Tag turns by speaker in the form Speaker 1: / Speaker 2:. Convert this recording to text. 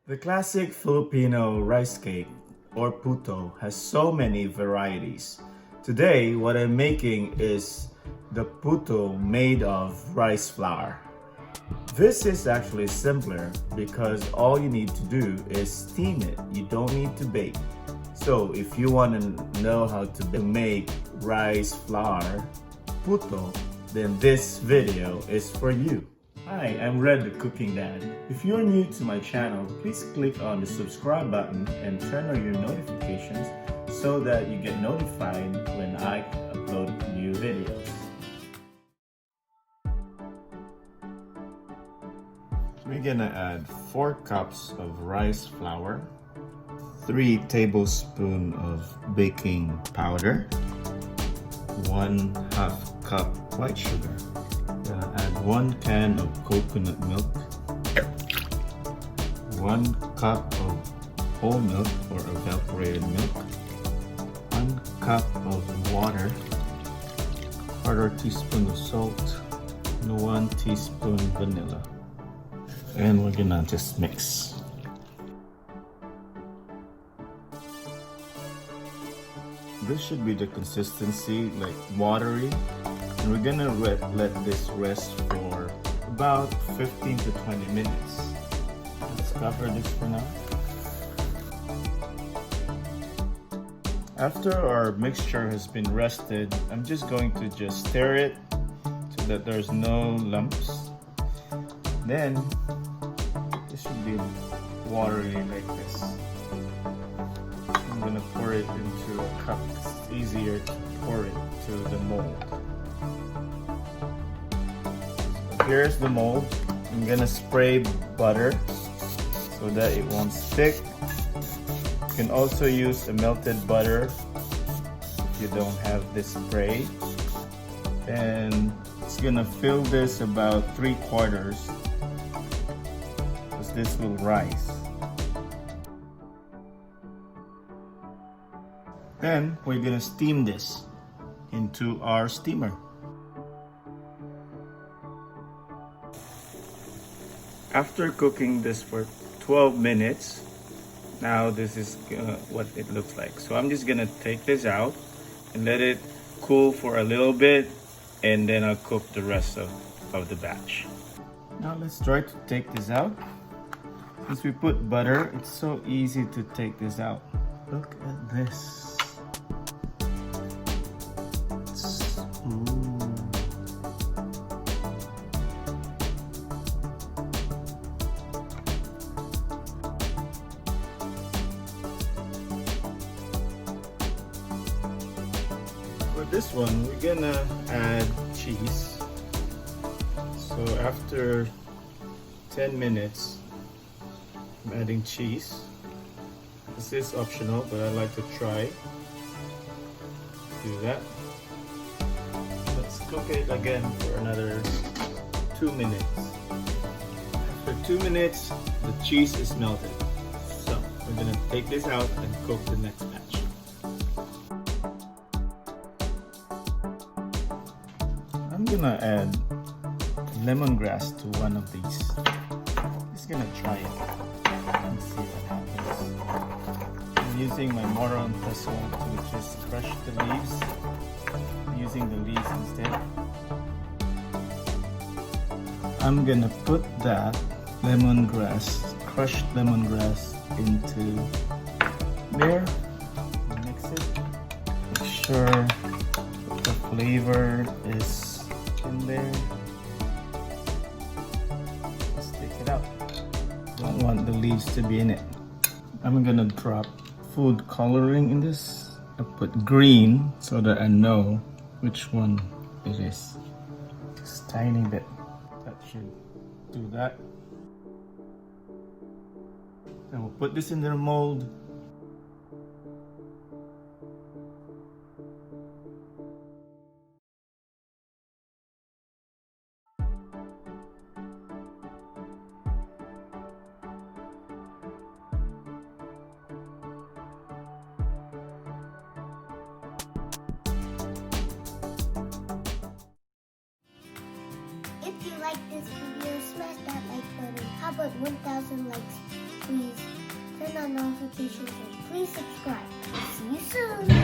Speaker 1: The classic Filipino rice cake or puto has so many varieties. Today, what I'm making is the puto made of rice flour. This is actually simpler because all you need to do is steam it. You don't need to bake. So if you want to know how to make rice flour puto, then this video is for you. Hi, I'm Red the Cooking Dad. If you're new to my channel, please click on the subscribe button and turn on your notifications so that you get notified when I upload new videos. We're gonna add 4 cups of rice flour, 3 tablespoons of baking powder, 1/2 cup white sugar. Add 1 can of coconut milk, 1 cup of whole milk or evaporated milk, 1 cup of water, 1/4 teaspoon of salt, and 1 teaspoon vanilla. And we're gonna just mix. This should be the consistency, like watery. And we're gonna let this rest for about 15 to 20 minutes. Let's cover this for now. After our mixture has been rested, I'm just going to just stir it so that there's no lumps. Then, this should be watery like this. I'm gonna pour it into a cup. It's easier to pour it to the mold. Here's the mold. I'm gonna spray butter so that it won't stick. You can also use a melted butter if you don't have this spray. And it's gonna fill this about 3/4 because this will rise. Then we're gonna steam this into our steamer. After cooking this for 12 minutes, now this is what it looks like. So I'm just gonna take this out and let it cool for a little bit, and then I'll cook the rest of the batch. Now let's try to take this out. Since we put butter, it's so easy to take this out. Look at this. For this one, we're gonna add cheese. So after 10 minutes, I'm adding cheese. This is optional, but I like to try. Do that. Let's cook it again for another 2 minutes. After 2 minutes, the cheese is melted. So we're gonna take this out and cook the next batch. I'm gonna add lemongrass to one of these. Just gonna try it and see what happens. I'm using my moron pestle to just crush the leaves. I'm using the leaves instead. I'm gonna put that lemongrass, crushed lemongrass, into there. Mix it. Make sure the flavor is in there. Let's take it out. Don't want the leaves to be in it. I'm gonna drop food coloring in this. I put green so that I know which one it is. Just tiny bit. That should do that. Then we'll put this in the mold.
Speaker 2: If you like this video, smash that like button. How about 1,000 likes? please turn on notifications and please subscribe. See you soon.